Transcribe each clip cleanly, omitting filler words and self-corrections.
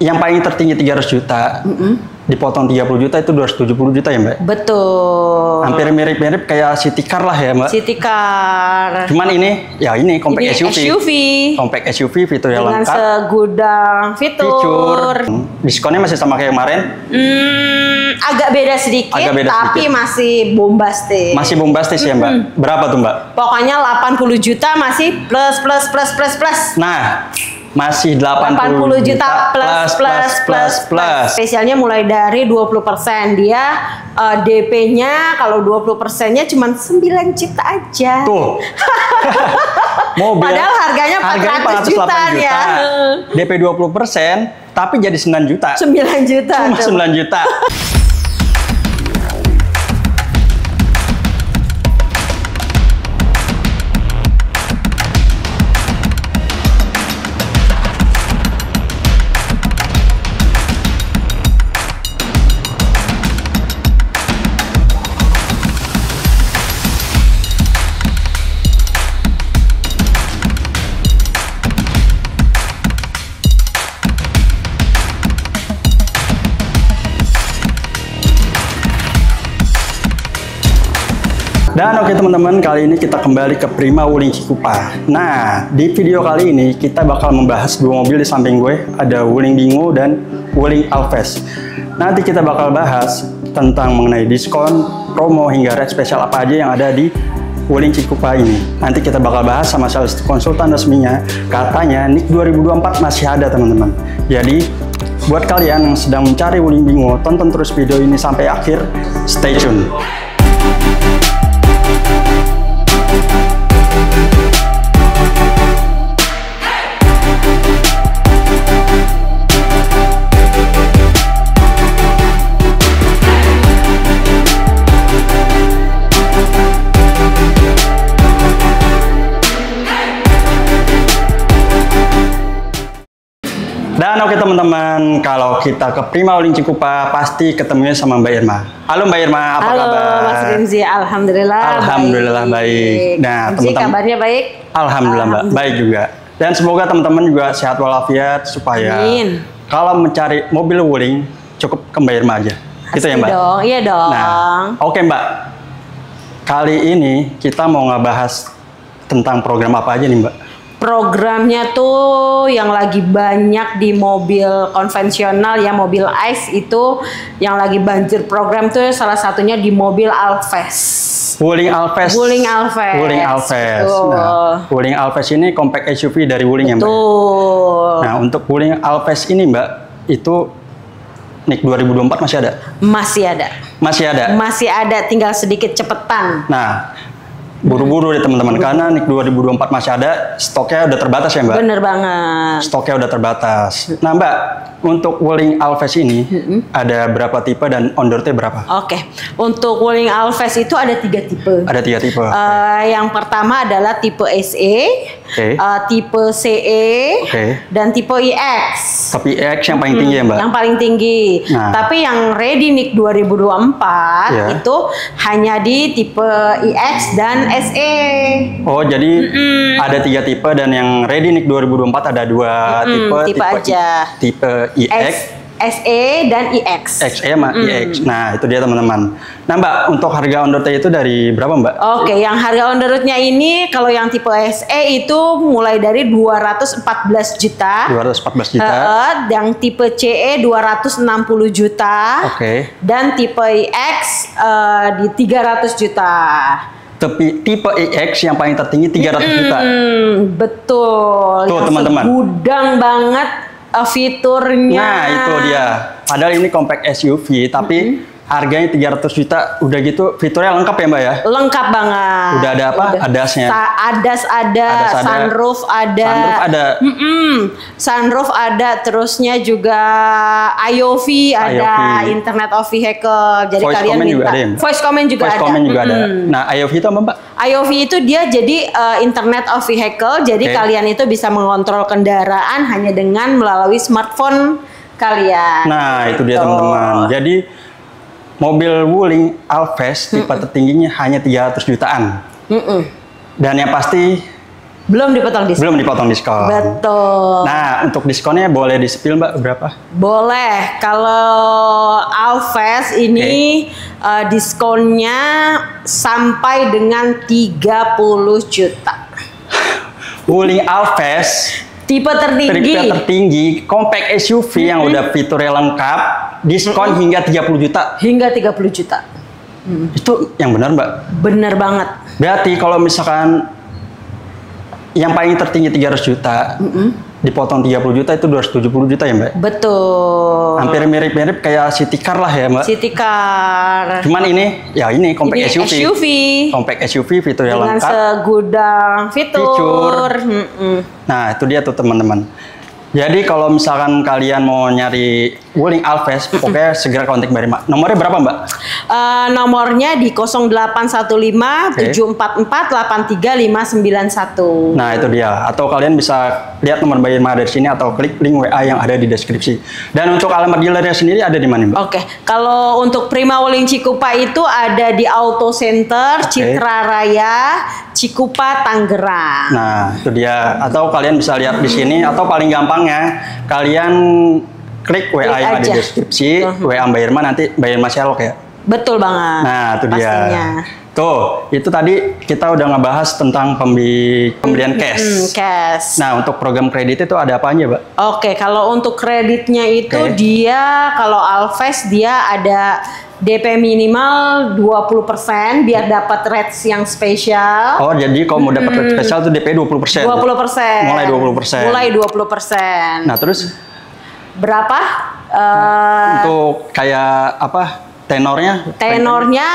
Yang paling tertinggi 300 juta, dipotong 30 juta itu 270 juta ya Mbak? Betul. Hampir mirip-mirip kayak City Car lah ya Mbak? City Car. Cuman ini compact SUV. Compact SUV fitur yang dengan lengkap. segudang fitur. Diskonnya masih sama kayak kemarin? Agak beda sedikit, tapi masih bombastis. Masih bombastis ya Mbak? Berapa tuh Mbak? Pokoknya 80 juta masih plus. Nah, masih 80 juta plus. Spesialnya mulai dari 20%. Dia DP-nya kalau 20%-nya cuma 9 juta aja. Tuh. Mobil. Padahal harganya 400 juta ya. DP 20%, tapi jadi 9 juta. 9 juta. Cuma 9 juta. Dan oke teman-teman, kali ini kita kembali ke Prima Wuling Cikupa. Nah, di video kali ini kita bakal membahas dua mobil di samping gue, ada Wuling Bingo dan Wuling Alves. Nanti kita bakal bahas tentang mengenai diskon, promo, hingga rate spesial apa aja yang ada di Wuling Cikupa ini. Nanti kita bakal bahas sama sales konsultan resminya. Katanya NIK 2024 masih ada teman-teman. Jadi, buat kalian yang sedang mencari Wuling Bingo, tonton terus video ini sampai akhir. Stay tune. Dan oke teman-teman, kalau kita ke Prima Wuling Cikupa pasti ketemunya sama Mbak Irma. Halo Mbak Irma, apa kabar? Halo Mas Rinzi, alhamdulillah. Alhamdulillah baik. Nah, teman-teman, kabarnya baik? Alhamdulillah Mbak, baik juga. Dan semoga teman-teman juga sehat walafiat supaya kalau mencari mobil Wuling cukup ke Mbak Irma aja. Gitu ya Mbak? Dong, iya dong. Nah, oke Mbak. Kali ini kita mau ngebahas tentang program apa aja nih Mbak? Programnya tuh yang lagi banyak di mobil konvensional ya, mobil ICE itu yang lagi banjir program tuh salah satunya di mobil Alves. Wuling Alves. Wuling Alves. Wuling Alves. Nah, Wuling Alves ini compact SUV dari Wuling ya Mbak? Betul. Nah, untuk Wuling Alves ini Mbak, itu NIK 2024 masih ada? Masih ada. Masih ada? Masih ada, tinggal sedikit cepetan. Nah, buru-buru deh teman-teman, karena NIK 2024 masih ada, stoknya udah terbatas ya Mbak? Bener banget. Stoknya udah terbatas. Nah Mbak, untuk Wuling Alves ini ada berapa tipe dan on the road-nya berapa? Oke, untuk Wuling Alves itu ada 3 tipe. Ada 3 tipe. Yang pertama adalah tipe SE, tipe CE, dan tipe iX. Tapi iX yang paling tinggi ya Mbak? Yang paling tinggi. Nah. Tapi yang ready NIK 2024 itu hanya di tipe iX dan SE. Oh, jadi ada 3 tipe dan yang ready NIK 2024 ada 2 tipe aja. Tipe iX, SE dan iX. XE sama iX. Nah, itu dia teman-teman. Nah, Mbak, untuk harga on the road itu dari berapa, Mbak? Oke, yang harga on the road-nya ini kalau yang tipe SE itu mulai dari 214 juta. 214 juta. Yang tipe CE 260 juta. Dan tipe iX di 300 juta. Tapi tipe iX yang paling tertinggi 300 juta. Betul. Tuh teman-teman. Gudang banget fiturnya. Nah itu dia. Padahal ini compact SUV, tapi harganya 300 juta. Udah gitu fiturnya lengkap ya Mbak ya? Lengkap banget. Udah ada apa? ADAS-nya? ADAS ada, sunroof ada. Sunroof ada. Sunroof ada, terusnya juga IOV ada, Internet of Vehicle. Jadi voice kalian minta. Voice comment juga ada. Voice comment juga ada. Nah IOV itu apa Mbak? IOV itu dia jadi Internet of Vehicle. Jadi kalian itu bisa mengontrol kendaraan hanya dengan melalui smartphone kalian. Nah itu dia teman-teman. Jadi mobil Wuling Alves tipe tertingginya hanya 300 jutaan. Dan yang pasti Belum dipotong diskon. Belum dipotong diskon. Betul. Nah, untuk diskonnya boleh di-spill Mbak berapa? Boleh. Kalau Alves ini diskonnya sampai dengan 30 juta. Wuling Alves Tipe tertinggi compact SUV yang udah fiturnya lengkap, diskon hingga 30 juta. Hingga 30 juta. Itu yang benar Mbak? Bener banget. Berarti kalau misalkan yang paling tertinggi 300 juta, dipotong 30 juta itu 270 juta ya Mbak? Betul. Hampir mirip-mirip kayak City Car lah ya Mbak? City Car. Cuman ini compact SUV. Compact SUV fiturnya dengan lengkap. segudang fitur. Nah itu dia tuh teman-teman. Jadi kalau misalkan kalian mau nyari Wuling Alves, pokoknya segera kontak Mbak Irma. Nomornya berapa Mbak? Nomornya di 0815 744 83591. Nah itu dia. Atau kalian bisa lihat nomor Mbak Irma dari sini atau klik link WA yang ada di deskripsi. Dan untuk alamat dealernya sendiri ada di mana Mbak? Oke, kalau untuk Prima Wuling Cikupa itu ada di Auto Center, Citra Raya, Cikupa, Tangerang. Nah itu dia. Atau kalian bisa lihat di sini atau paling gampangnya kalian klik WA yang ada di deskripsi, WA Mbak Irma, nanti Mbak Irma share ya. Betul banget. Nah, itu pastinya. dia. Tuh, itu tadi kita udah ngebahas tentang pembelian cash. Cash. Nah, untuk program kredit itu ada apa aja, Mbak? Oke, kalau untuk kreditnya itu dia, kalau Alves dia ada DP minimal 20% biar dapat rates yang spesial. Oh, jadi kalau mau dapat rate spesial tuh DP 20%. 20%. Mulai 20%. Mulai 20%. Nah, terus berapa? Untuk kayak apa? Tenornya? Tenornya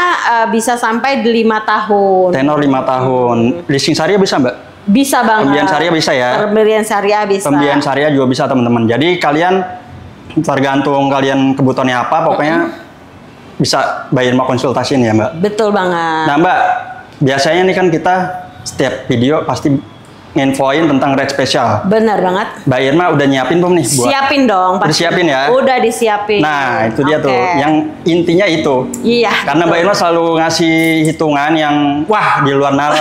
bisa sampai 5 tahun. Tenor 5 tahun. Leasing syariah bisa, Mbak? Bisa banget. Pembelian syariah bisa ya? Pembelian syariah bisa. Pembelian syariah juga bisa, teman-teman. Jadi kalian tergantung kalian kebutuhannya apa, pokoknya bisa Mbak Irma konsultasiin ya Mbak. Betul banget. Nah Mbak, biasanya nih kan kita setiap video pasti nginfoin tentang rate spesial. Benar banget. Mbak Irma udah nyiapin belum nih? Siapin dong. Udah siapin ya? Udah disiapin. Nah itu dia tuh, yang intinya itu. Iya. Karena Mbak Irma selalu ngasih hitungan yang wah di luar nalar,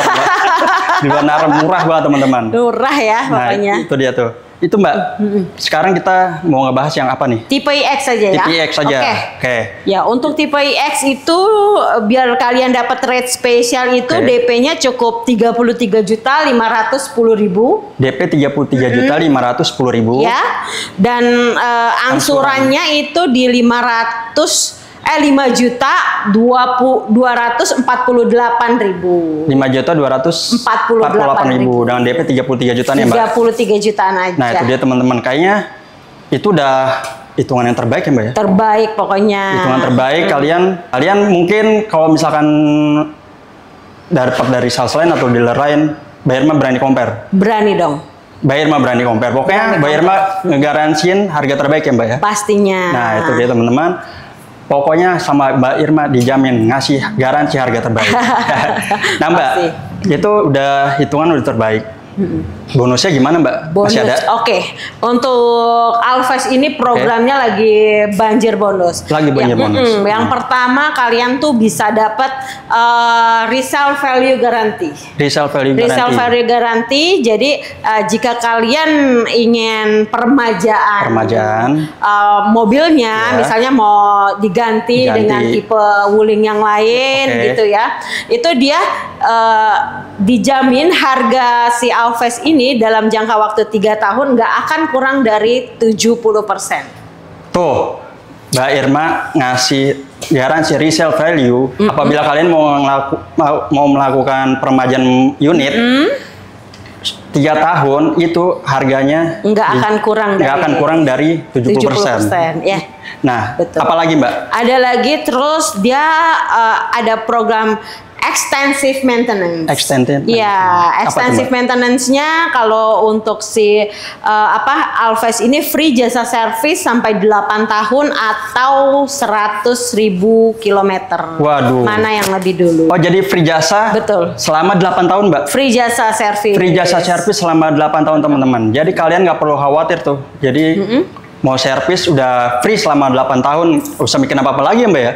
di luar nalar, murah banget teman-teman. Murah ya pokoknya. Nah itu dia tuh. Itu Mbak, sekarang kita mau ngebahas yang apa nih? Tipe iX saja ya? Tipe iX saja. Oke. Ya, untuk tipe iX itu biar kalian dapat rate spesial itu DP-nya cukup 33.510.000. DP 33.510.000. Ya. Dan angsurannya itu di 5.248.000. 5.248.000 dengan DP 33 jutaan ya Mbak? 33 jutaan aja. Nah itu dia teman-teman, kayaknya itu udah hitungan yang terbaik ya Mbak ya? Terbaik pokoknya. Hitungan terbaik. Kalian mungkin kalau misalkan dapat dari sales lain atau dealer lain, Mbak Irma berani compare? Berani dong. Mbak Irma berani compare. Pokoknya Mbak Irma ngegaransiin harga terbaik ya Mbak ya? Pastinya. Nah itu dia teman-teman. Pokoknya sama Mbak Irma dijamin ngasih garansi harga terbaik. Nah Mbak, itu udah hitungan udah terbaik. Bonusnya gimana Mbak? Bonus. Masih ada? Oke. Untuk Alves ini programnya lagi banjir bonus. Lagi banjir bonus. Yang pertama kalian tuh bisa dapat resale value guarantee. Resale value guarantee. Jadi jika kalian ingin permajaan mobilnya, misalnya mau diganti dengan tipe Wuling yang lain gitu ya, itu dia dijamin harga si Alves ini dalam jangka waktu 3 tahun nggak akan kurang dari 70%. Tuh, Mbak Irma ngasih garansi resale value apabila kalian mau melakukan peremajaan unit 3 tahun itu harganya nggak akan kurang dari 70%. Ya. Nah, betul. Apalagi Mbak? Ada lagi, terus dia ada program extensive maintenance. Extensive maintenance-nya kalau untuk si Alves ini free jasa servis sampai 8 tahun atau 100.000 kilometer. Waduh. Mana yang lebih dulu? Oh, jadi free jasa. Betul. Selama 8 tahun, Mbak. Free jasa servis. Free jasa servis selama 8 tahun, teman-teman. Jadi kalian nggak perlu khawatir tuh. Jadi mau servis udah free selama 8 tahun, usah bikin apa-apa lagi ya Mbak ya?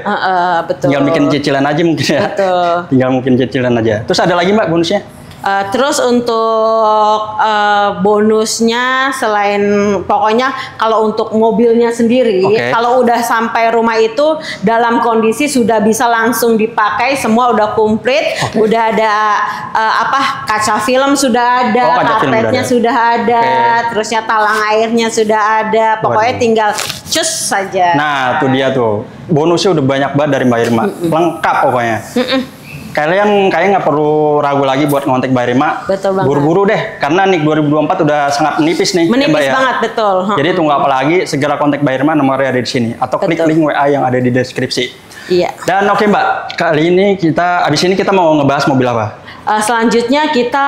Betul. Tinggal bikin cicilan aja mungkin ya. Betul. Tinggal mungkin cicilan aja. Terus ada lagi Mbak bonusnya? Terus untuk bonusnya selain pokoknya kalau untuk mobilnya sendiri, kalau udah sampai rumah itu dalam kondisi sudah bisa langsung dipakai, semua udah komplit, udah ada kaca film sudah ada, karpetnya sudah ada, terusnya talang airnya sudah ada, pokoknya tinggal cus saja. Nah, tuh dia tuh bonusnya udah banyak banget dari Mbak Irma, lengkap pokoknya. Kalian kayaknya nggak perlu ragu lagi buat ngontek Mbak Irma. Betul banget. Buru-buru deh, karena NIK 2024 udah sangat menipis nih. Menipis ya, banget, betul. Jadi tunggu apa lagi, segera kontak Mbak Irma, nomornya ada di sini. Atau klik link WA yang ada di deskripsi. Iya. Dan oke Mbak, kali ini abis ini kita mau ngebahas mobil apa? Selanjutnya kita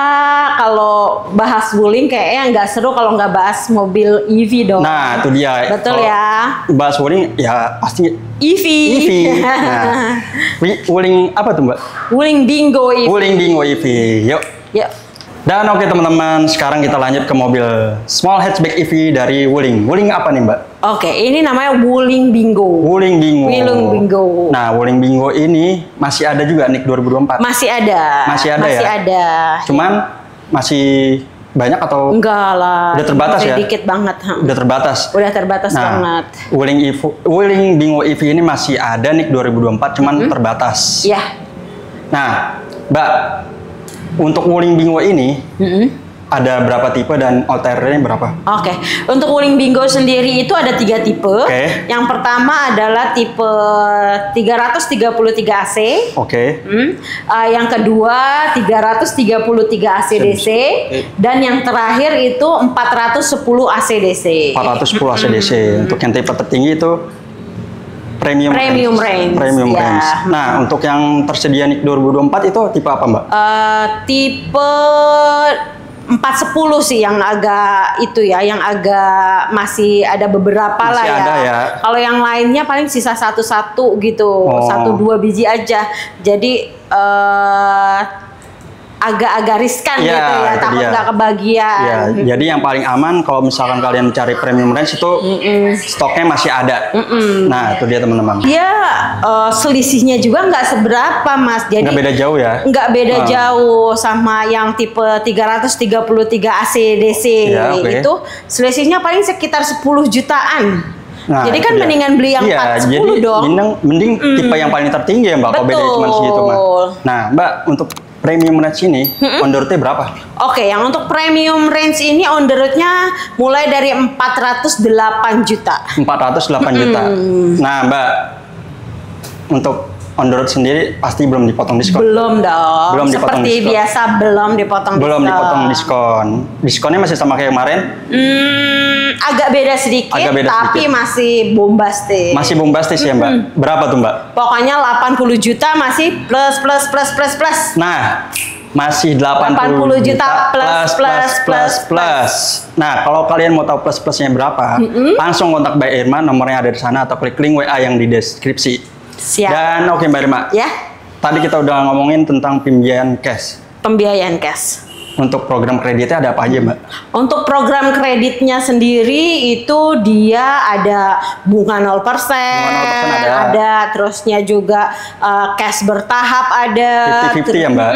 kalau bahas wuling kayaknya nggak seru kalau nggak bahas mobil EV dong. Nah, itu dia. Betul ya. Bahas wuling ya pasti EV. Nah, wuling apa tuh Mbak? Wuling Dingo EV. Wuling Dingo EV. Yuk. Yuk. Dan oke teman-teman, sekarang kita lanjut ke mobil small hatchback EV dari Wuling. Wuling apa nih Mbak? Oke, ini namanya Wuling Bingo. Wuling Bingo. Wuling Bingo. Nah, Wuling Bingo ini masih ada juga NIK 2024? Masih ada. Masih ada ya? Masih ada. Cuman masih banyak atau? Enggak lah. Udah terbatas ya? Sedikit banget. Udah terbatas? Udah terbatas banget. Wuling Bingo EV ini masih ada NIK 2024, cuman terbatas. Iya. Nah, Mbak, untuk Wuling Bingo ini ada berapa tipe dan OTR-nya berapa? Oke, untuk Wuling Bingo sendiri itu ada 3 tipe. Yang pertama adalah tipe 333 AC. Yang kedua 333 AC DC. Dan yang terakhir itu 410 AC DC. 410 AC DC. Untuk yang tipe tertinggi itu Premium range. Nah, untuk yang tersedia NIK 2024 itu tipe apa, Mbak? Tipe 410 sih yang agak itu ya, yang agak masih ada beberapa masih lah ya. Ada ya. Kalau yang lainnya paling sisa 1-1 gitu, 1-2 biji aja. Jadi agak-agak riskan gitu ya, takut nggak kebagian. Ya, jadi yang paling aman kalau misalkan kalian mencari premium range itu stoknya masih ada. Nah, itu dia teman-teman. Dia selisihnya juga nggak seberapa, Mas. Jadi nggak beda jauh ya? Nggak beda jauh sama yang tipe 333 AC DC itu selisihnya paling sekitar 10 jutaan. Nah, jadi kan mendingan beli yang 410 dong. Mending tipe yang paling tertinggi ya Mbak, kalau beda cuma segitu Mbak. Nah Mbak, untuk premium range ini on the road-nya berapa? Oke, yang untuk premium range ini on the road-nya mulai dari 408 juta. 408 juta. Nah Mbak, untuk on the road sendiri pasti belum dipotong diskon? Belum dong. Belum dipotong seperti diskon. biasa belum dipotong diskon. Belum dipotong diskon. Diskonnya masih sama kayak kemarin? Agak beda sedikit, tapi masih bombastis. Masih bombastis ya Mbak? Berapa tuh Mbak? Pokoknya 80 juta masih plus. Nah, masih 80 juta plus. Nah, kalau kalian mau tahu plus-plusnya berapa, langsung kontak Mbak Irma, nomornya ada di sana, atau klik link WA yang di deskripsi. Siap. Dan oke Mbak Irma, tadi kita udah ngomongin tentang pembiayaan cash. Pembiayaan cash. Untuk program kreditnya ada apa aja Mbak? Untuk program kreditnya sendiri itu dia ada bunga 0%, ada terusnya juga cash bertahap ada. 50-50 ya Mbak?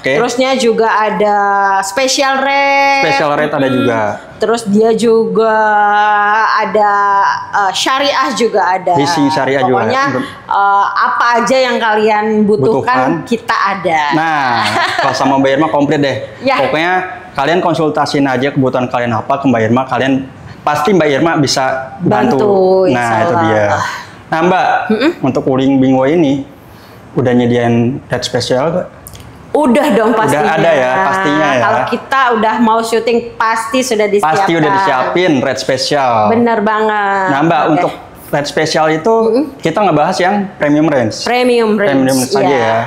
Terusnya juga ada special rate. Special rate ada juga. Terus dia juga ada syariah juga ada. Leasing syariah juga. Pokoknya apa aja yang kalian butuhkan kita ada. Nah, kalau sama Mbak Irma komplit deh. Pokoknya kalian konsultasiin aja kebutuhan kalian apa ke Mbak Irma. Kalian pasti Mbak Irma bisa bantu. Nah, itu dia. Nah Mbak, untuk Wuling Bingo ini udah nyediain rate spesial Mbak? Udah dong pastinya. Udah ada ya, pastinya ya. Kalau kita udah mau syuting pasti sudah disiapkan. Pasti udah disiapin rate spesial. Bener banget. Nah Mbak, untuk rate spesial itu kita ngebahas yang premium range. Premium range saja ya.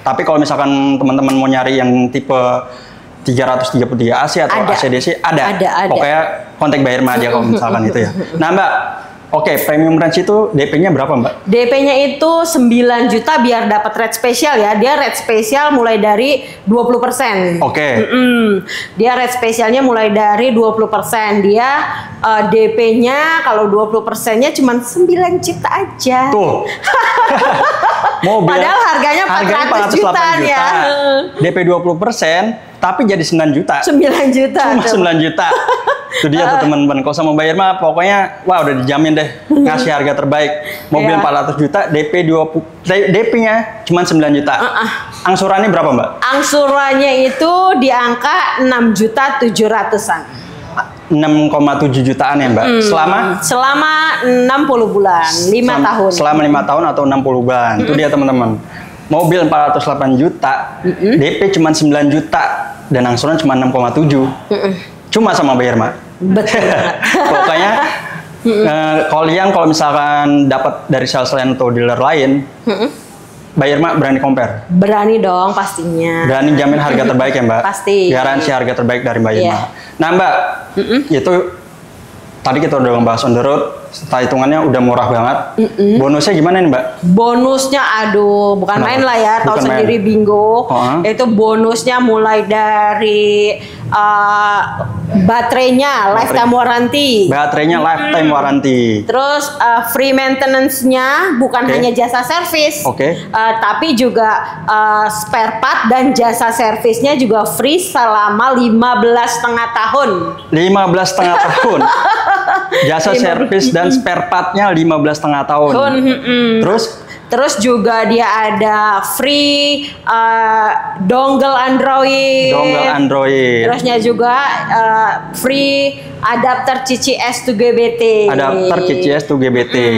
Tapi kalau misalkan teman-teman mau nyari yang tipe 333 AC atau AC/DC ada. Pokoknya kontak Mbak Irma aja kalau misalkan itu ya. Nah Mbak, oke, premium range itu DP-nya berapa Mbak? DP-nya itu 9 juta biar dapat rate spesial ya. Dia rate spesial mulai dari 20%. Dia rate spesialnya mulai dari 20%. Dia DP-nya kalau 20%-nya cuma 9 juta aja. Tuh. mobil. Padahal harganya 400 juta ya. DP 20%, tapi jadi 9 juta. 9 juta. Cuma 9 juta. Itu dia tuh teman-teman. Kalau sama Mbak Irma, pokoknya wah udah dijamin deh ngasih harga terbaik. Mobil 400 juta, DP-nya cuma 9 juta. Angsurannya berapa, Mbak? Angsurannya itu di angka 6.700.000-an. 6,7 jutaan ya, Mbak. Selama 60 bulan, 5 tahun. Selama 5 tahun atau 60 bulan. Itu dia teman-teman. Mobil 408 juta, DP cuma 9 juta dan angsuran cuma 6,7. Cuma sama Mbak Irma. Betul banget. Pokoknya kalau misalkan dapat dari sales lain atau dealer lain, Mbak Irma berani compare? Berani dong pastinya. Berani jamin harga terbaik ya, Mbak? Pasti. Garansi harga terbaik dari Mbak Irma. Nah, Mbak, itu tadi kita udah ngebahas on the road, setelah hitungannya udah murah banget. Bonusnya gimana nih, Mbak? Bonusnya aduh, bukan main lah ya, tahu sendiri bingo. Itu bonusnya mulai dari baterainya lifetime warranty. Baterainya lifetime warranty. Terus free maintenance-nya bukan hanya jasa servis, tapi juga spare part dan jasa servisnya juga free selama 15,5 tahun. 15,5 tahun. Jasa servis dan spare part-nya 15,5 tahun. Terus juga dia ada free dongle Android. Terusnya juga free adapter CCS to GBT.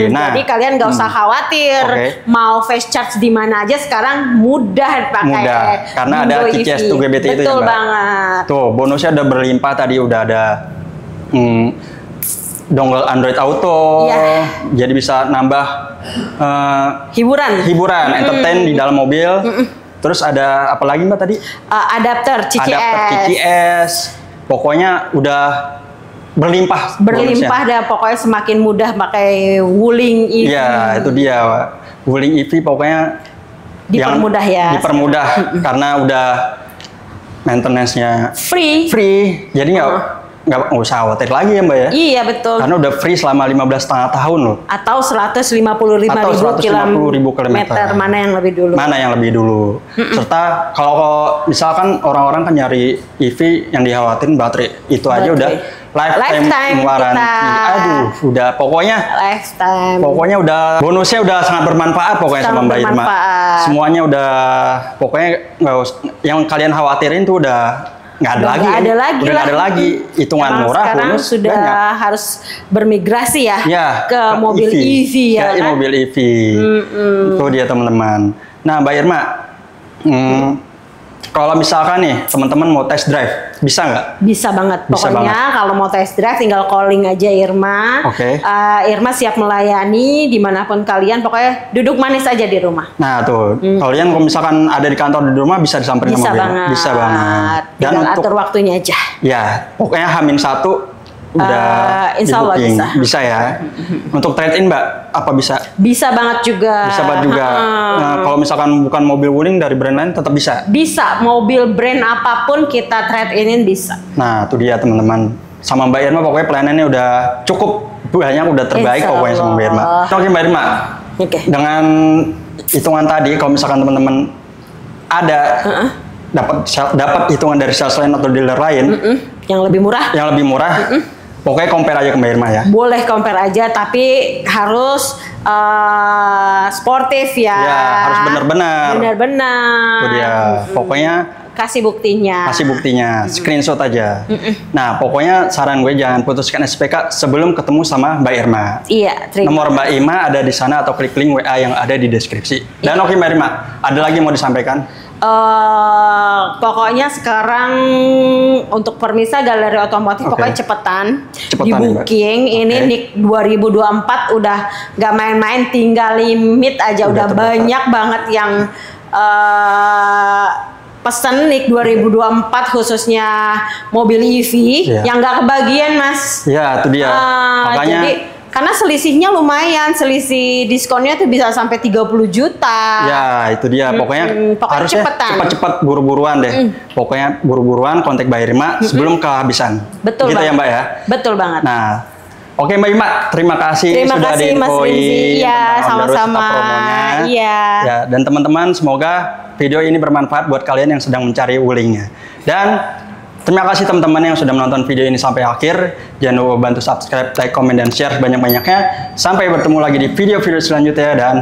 Nah, jadi kalian nggak usah khawatir mau fast charge di mana aja sekarang mudah pakai. Karena ada CCS to GBT itu ya, Mbak. Betul banget. Tuh, bonusnya udah berlimpah tadi, udah ada dongle Android Auto, jadi bisa nambah hiburan, entertain di dalam mobil. Terus ada apa lagi, Mbak, tadi? Adapter CCS. Pokoknya udah berlimpah dah, pokoknya semakin mudah pakai Wuling EV. Iya, itu dia, Wuling EV pokoknya dipermudah dipermudah karena udah maintenance-nya free. Jadi nggak usah khawatir lagi ya, Mbak ya? Iya, betul. Karena udah free selama 15,5 tahun loh. Atau 155.000 kilometer. Mana yang lebih dulu? Serta kalau misalkan orang-orang kan nyari EV yang dikhawatirin baterai, itu aja udah lifetime warranty. Aduh, udah pokoknya lifetime. Pokoknya udah bonusnya udah sangat bermanfaat pokoknya sama Mbak Irma. Semuanya udah pokoknya yang kalian khawatirin tuh udah nggak ada lagi hitungan murah. Sekarang sudah harus bermigrasi ke mobil EV ya kan? Mobil EV. Itu dia teman-teman. Nah, Mbak Irma, kalau misalkan nih teman-teman mau test drive, bisa nggak? Bisa banget. Pokoknya kalau mau test drive tinggal calling aja Irma. Irma siap melayani dimanapun kalian. Pokoknya duduk manis aja di rumah. Nah tuh, kalian kalau misalkan ada di kantor di rumah bisa disamperin sama mobil. Bisa banget. Dan tinggal atur waktunya aja. Ya, pokoknya H-1 udah insya Allah bisa ya. Untuk trade-in, Mbak, apa bisa? Bisa banget juga. Nah, kalau misalkan bukan mobil Wuling dari brand lain tetap bisa? Bisa, mobil brand apapun kita trade-inin bisa. Nah, itu dia teman-teman. Sama Mbak Irma pokoknya pelayanannya udah cukup banyak, udah terbaik pokoknya sama Mbak Irma. Oke, Mbak Irma. Dengan hitungan tadi, kalau misalkan teman-teman ada dapat hitungan dari sales lain atau dealer lain yang lebih murah, pokoknya compare aja ke Mbak Irma ya. Boleh compare aja, tapi harus sportif ya. Ya, harus benar-benar. Itu dia. Pokoknya kasih buktinya, screenshot aja. Nah, pokoknya saran gue jangan putuskan SPK sebelum ketemu sama Mbak Irma. Iya, nomor Mbak Irma ada di sana atau klik link WA yang ada di deskripsi. Dan oke, Mbak Irma, ada lagi yang mau disampaikan? Pokoknya sekarang untuk permisa galeri otomotif pokoknya cepetan di booking. Ini NIK 2024 udah nggak main-main, tinggal limit aja udah banyak banget yang pesen NIK 2024 khususnya mobil EV yang nggak kebagian, Mas. Ya, itu dia. Makanya jadi, karena selisihnya lumayan, selisih diskonnya tuh bisa sampai 30 juta. Ya, itu dia. Pokoknya harusnya cepat-cepat buru-buruan deh. Pokoknya buru-buruan kontak Mbak Irma sebelum kehabisan. Betul gitu banget. Ya, Mbak ya? Betul banget. Nah, Oke Mbak Ima, terima kasih sudah diinfoin. Iya, sama-sama. Iya. Ya, dan teman-teman, semoga video ini bermanfaat buat kalian yang sedang mencari wulingnya. Dan terima kasih teman-teman yang sudah menonton video ini sampai akhir. Jangan lupa bantu subscribe, like, komen, dan share sebanyak-banyaknya. Sampai bertemu lagi di video-video selanjutnya dan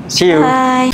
see you. Bye.